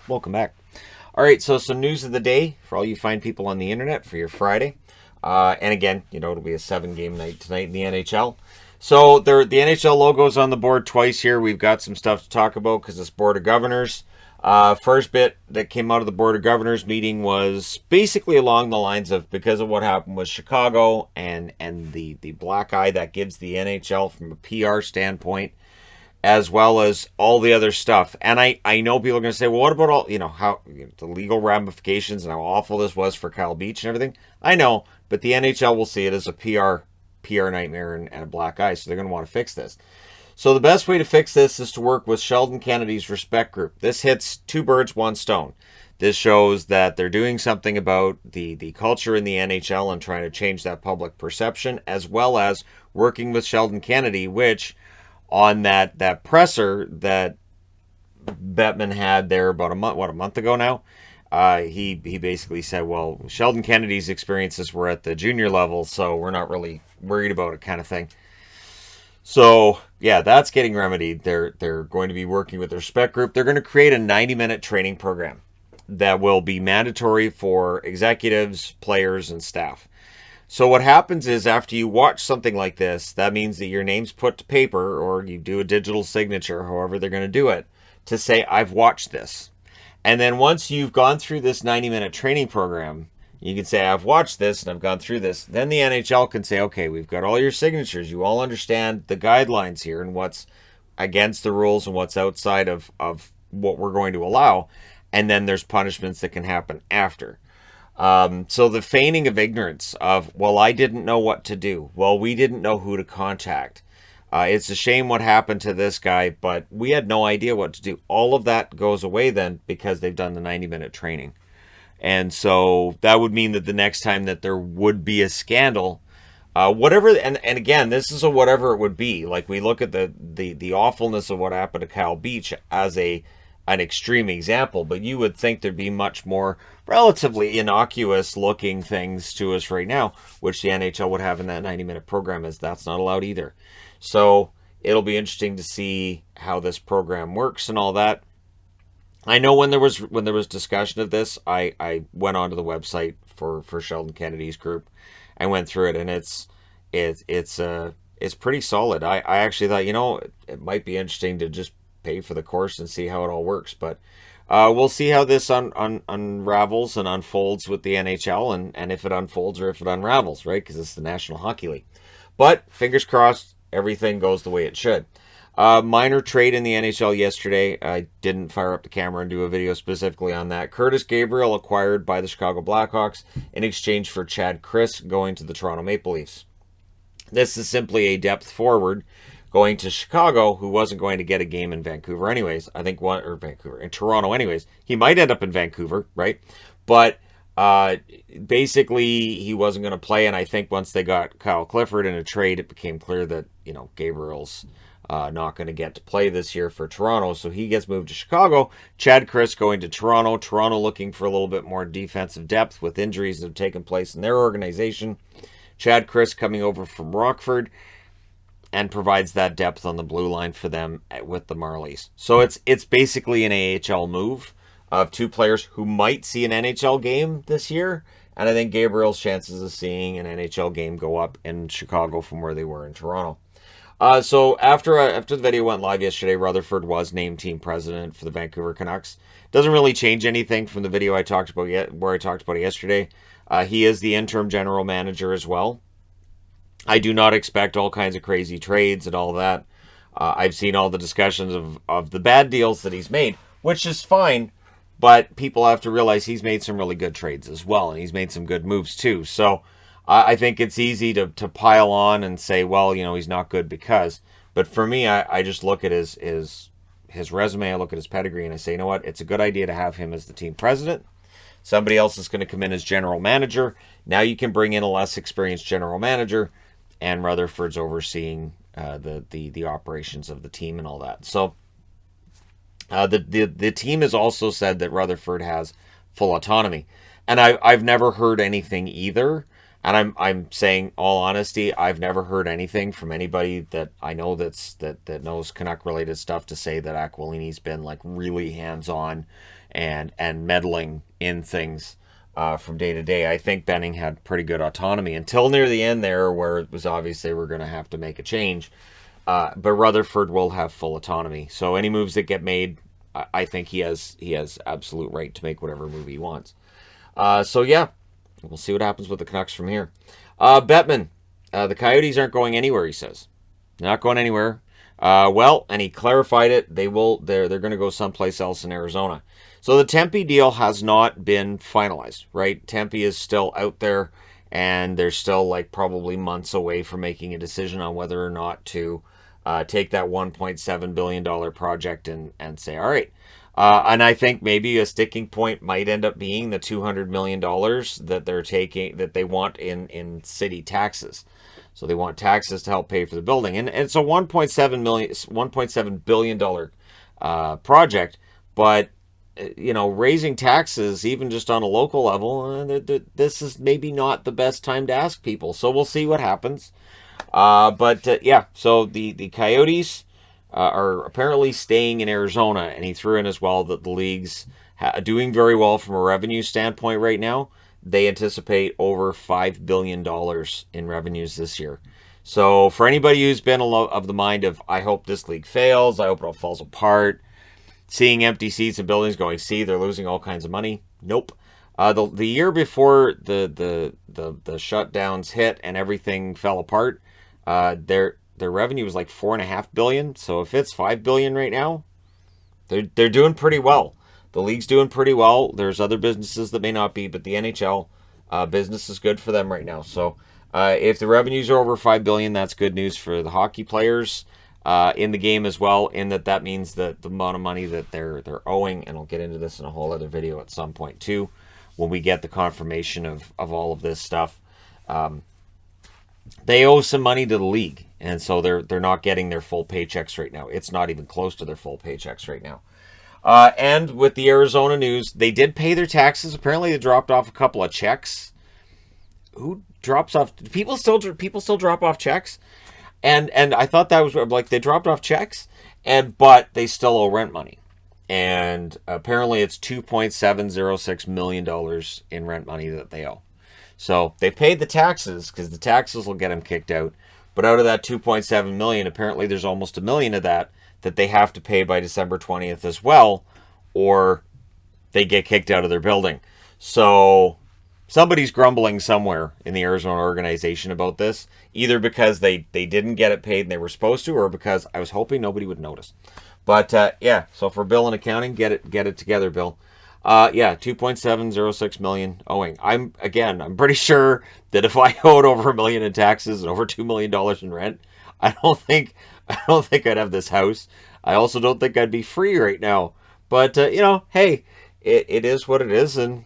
Welcome back. All right, so some news of the day for all you fine people on the internet for your Friday. And again, it'll be a 7-game night tonight in the NHL. So the NHL logo's on the board twice here. We've got some stuff to talk about because it's Board of Governors. First bit that came out of the Board of Governors meeting was basically along the lines of because of what happened with Chicago and the black eye that gives the NHL from a PR standpoint, as well as all the other stuff. And I know people are going to say, well, what about all, how the legal ramifications and how awful this was for Kyle Beach and everything? I know, but the NHL will see it as a PR nightmare and a black eye, so they're going to want to fix this. So the best way to fix this is to work with Sheldon Kennedy's Respect Group. This hits two birds, one stone. This shows that they're doing something about the culture in the NHL and trying to change that public perception, as well as working with Sheldon Kennedy, which on that presser that Bettman had there about a month ago now, he basically said, well, Sheldon Kennedy's experiences were at the junior level, so we're not really worried about it, kind of thing. So yeah, that's getting remedied. They're going to be working with their spec group. They're going to create a 90-minute training program that will be mandatory for executives, players, and staff. So what happens is after you watch something like this, that means that your name's put to paper or you do a digital signature, however they're going to do it, to say, I've watched this. And then once you've gone through this 90-minute training program, you can say, I've watched this and I've gone through this. Then the NHL can say, okay, we've got all your signatures. You all understand the guidelines here and what's against the rules and what's outside of what we're going to allow. And then there's punishments that can happen after. So the feigning of ignorance of, well, I didn't know what to do. Well, we didn't know who to contact. It's a shame what happened to this guy, but we had no idea what to do. All of that goes away then because they've done the 90-minute training. And so that would mean that the next time that there would be a scandal, whatever, and again, this is a whatever it would be. Like we look at the awfulness of what happened to Kyle Beach as an extreme example, but you would think there'd be much more relatively innocuous looking things to us right now, which the NHL would have in that 90-minute program, as that's not allowed either. So it'll be interesting to see how this program works and all that. I know when there was discussion of this, I went onto the website for Sheldon Kennedy's group and went through it, and it's pretty solid. I actually thought, it might be interesting to just pay for the course and see how it all works, but we'll see how this unravels and unfolds with the NHL, and if it unfolds or if it unravels, right? Because it's the National Hockey League. But fingers crossed, everything goes the way it should. Minor trade in the NHL yesterday. I didn't fire up the camera and do a video specifically on that. Curtis Gabriel acquired by the Chicago Blackhawks in exchange for Chad Chris going to the Toronto Maple Leafs. This is simply a depth forward going to Chicago, who wasn't going to get a game in Vancouver anyways. I think in Toronto anyways. He might end up in Vancouver, right? But basically he wasn't going to play, and I think once they got Kyle Clifford in a trade, it became clear that, Gabriel's not going to get to play this year for Toronto, so he gets moved to Chicago. Chad Chris going to Toronto. Toronto looking for a little bit more defensive depth with injuries that have taken place in their organization. Chad Chris coming over from Rockford and provides that depth on the blue line for them with the Marlies. So it's basically an AHL move of two players who might see an NHL game this year, and I think Gabriel's chances of seeing an NHL game go up in Chicago from where they were in Toronto. So after the video went live yesterday, Rutherford was named team president for the Vancouver Canucks. Doesn't really change anything from the video I talked about where I talked about it yesterday. He is the interim general manager as well. I do not expect all kinds of crazy trades and all that. I've seen all the discussions of the bad deals that he's made, which is fine, but people have to realize he's made some really good trades as well, and he's made some good moves too. So I think it's easy to pile on and say, well, he's not good because. But for me, I just look at his resume, I look at his pedigree, and I say, you know what? It's a good idea to have him as the team president. Somebody else is going to come in as general manager. Now you can bring in a less experienced general manager, and Rutherford's overseeing the operations of the team and all that. So the team has also said that Rutherford has full autonomy, and I've never heard anything either And I'm saying, all honesty, I've never heard anything from anybody that I know that knows Canuck related stuff to say that Aquilini's been like really hands on and meddling in things from day to day. I think Benning had pretty good autonomy until near the end there, where it was obvious they were going to have to make a change. But Rutherford will have full autonomy. So any moves that get made, I think he has absolute right to make whatever move he wants. So yeah, we'll see what happens with the Canucks from here. Bettman, the Coyotes aren't going anywhere, he says. They're not going anywhere. Well, and he clarified it. They're going to go someplace else in Arizona. So the Tempe deal has not been finalized, right? Tempe is still out there, and they're still like probably months away from making a decision on whether or not to take that $1.7 billion project and say, all right. And I think maybe a sticking point might end up being the $200 million that they're taking, that they want in city taxes. So they want taxes to help pay for the building. And it's a $1.7 billion project, but raising taxes, even just on a local level, this is maybe not the best time to ask people. So we'll see what happens. Yeah, so the Coyotes are apparently staying in Arizona, and he threw in as well that the league's doing very well from a revenue standpoint right now. They anticipate over $5 billion in revenues this year. So for anybody who's been of the mind of, I hope this league fails, I hope it all falls apart, seeing empty seats and buildings going, see, they're losing all kinds of money. Nope. The year before the shutdowns hit and everything fell apart, their revenue was like $4.5 billion. So if it's $5 billion right now, they're doing pretty well. The league's doing pretty well. There's other businesses that may not be, but the NHL business is good for them right now. So if the revenues are over $5 billion, that's good news for the hockey players in the game as well. In that means that the amount of money that they're owing, and I'll get into this in a whole other video at some point too, when we get the confirmation of all of this stuff. They owe some money to the league, and so they're not getting their full paychecks right now. It's not even close to their full paychecks right now. And with the Arizona news, they did pay their taxes. Apparently, they dropped off a couple of checks. Who drops off? People still drop off checks, and I thought that was like they dropped off checks, but they still owe rent money, and apparently it's $2.706 million in rent money that they owe. So they paid the taxes because the taxes will get them kicked out. But out of that $2.7 million, apparently there's almost $1 million of that they have to pay by December 20th as well, or they get kicked out of their building. So somebody's grumbling somewhere in the Arizona organization about this, either because they didn't get it paid and they were supposed to, or because I was hoping nobody would notice. But yeah, so for Bill and accounting, get it together, Bill. Yeah, $2.706 million owing. I'm pretty sure that if I owed over $1 million in taxes and over $2 million in rent, I don't think I'd have this house. I also don't think I'd be free right now. But hey, it is what it is, and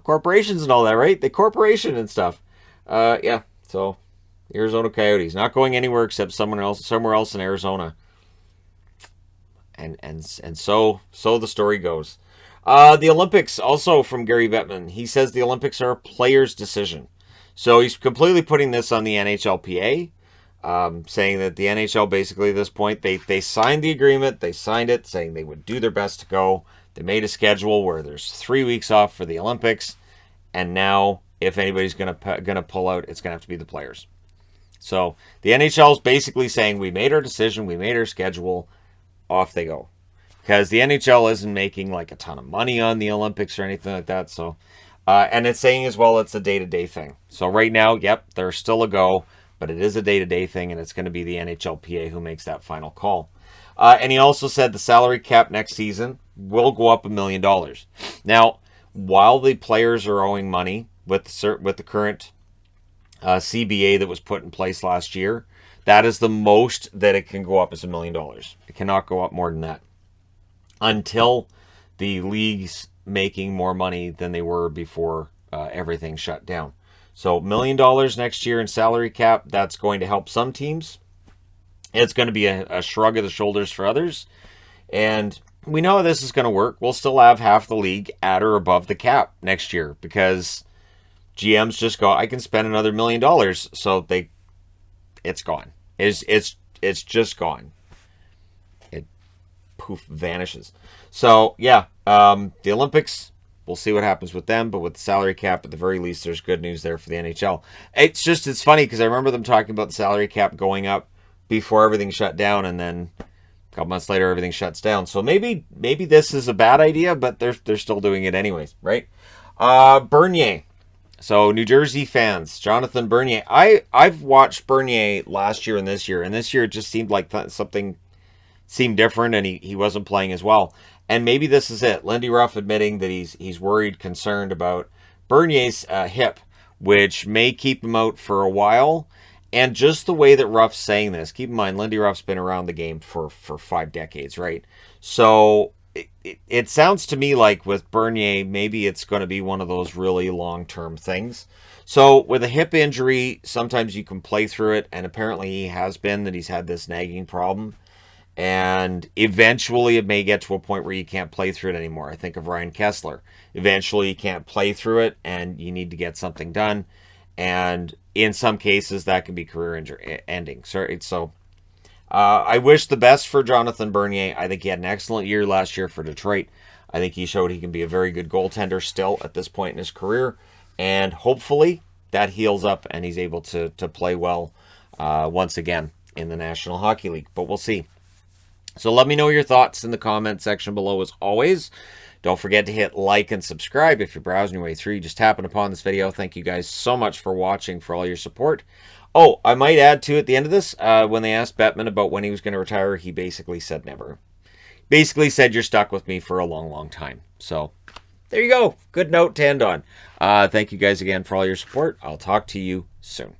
corporations and all that, right? The corporation and stuff. Yeah. So Arizona Coyotes not going anywhere except somewhere else in Arizona. And so the story goes. The Olympics, also from Gary Bettman. He says the Olympics are a player's decision. So he's completely putting this on the NHLPA, saying that the NHL basically at this point, they signed the agreement, they signed it, saying they would do their best to go. They made a schedule where there's 3 weeks off for the Olympics, and now if anybody's gonna pull out, it's gonna have to be the players. So the NHL is basically saying, we made our decision, we made our schedule, off they go. Because the NHL isn't making like a ton of money on the Olympics or anything like that. So, and it's saying as well, it's a day-to-day thing. So right now, yep, there's still a go, but it is a day-to-day thing, and it's going to be the NHLPA who makes that final call. And he also said the salary cap next season will go up $1 million. Now, while the players are owing money with the current CBA that was put in place last year, that is the most that it can go up is $1 million. It cannot go up more than that until the league's making more money than they were before everything shut down. So $1 million next year in salary cap, that's going to help some teams. It's going to be a shrug of the shoulders for others. And we know how this is going to work. We'll still have half the league at or above the cap next year because GMs just go, I can spend another $1 million, so it's gone. It's just gone. It poof vanishes. So yeah, the Olympics. We'll see what happens with them, but with the salary cap, at the very least, there's good news there for the NHL. It's funny because I remember them talking about the salary cap going up before everything shut down, and then a couple months later, everything shuts down. So maybe this is a bad idea, but they're still doing it anyways, right? Bernier. So New Jersey fans, Jonathan Bernier. I've watched Bernier last year, and this year it just seemed like something seemed different, and he wasn't playing as well. And maybe this is it. Lindy Ruff admitting that he's worried, concerned about Bernier's hip, which may keep him out for a while. And just the way that Ruff's saying this, keep in mind, Lindy Ruff's been around the game for 5 decades, right? So it sounds to me like with Bernier, maybe it's going to be one of those really long-term things. So with a hip injury, sometimes you can play through it, and apparently he has been, that he's had this nagging problem. And eventually it may get to a point where you can't play through it anymore. I think of Ryan Kessler. Eventually you can't play through it and you need to get something done. And in some cases that can be career ending. So I wish the best for Jonathan Bernier. I think he had an excellent year last year for Detroit. I think he showed he can be a very good goaltender still at this point in his career. And hopefully that heals up and he's able to play well once again in the National Hockey League. But we'll see. So let me know your thoughts in the comment section below as always. Don't forget to hit like and subscribe if you're browsing your way through. You just happened upon this video. Thank you guys so much for watching, for all your support. Oh, I might add too at the end of this, when they asked Bettman about when he was going to retire, he basically said never. Basically said you're stuck with me for a long, long time. So there you go. Good note to end on. Thank you guys again for all your support. I'll talk to you soon.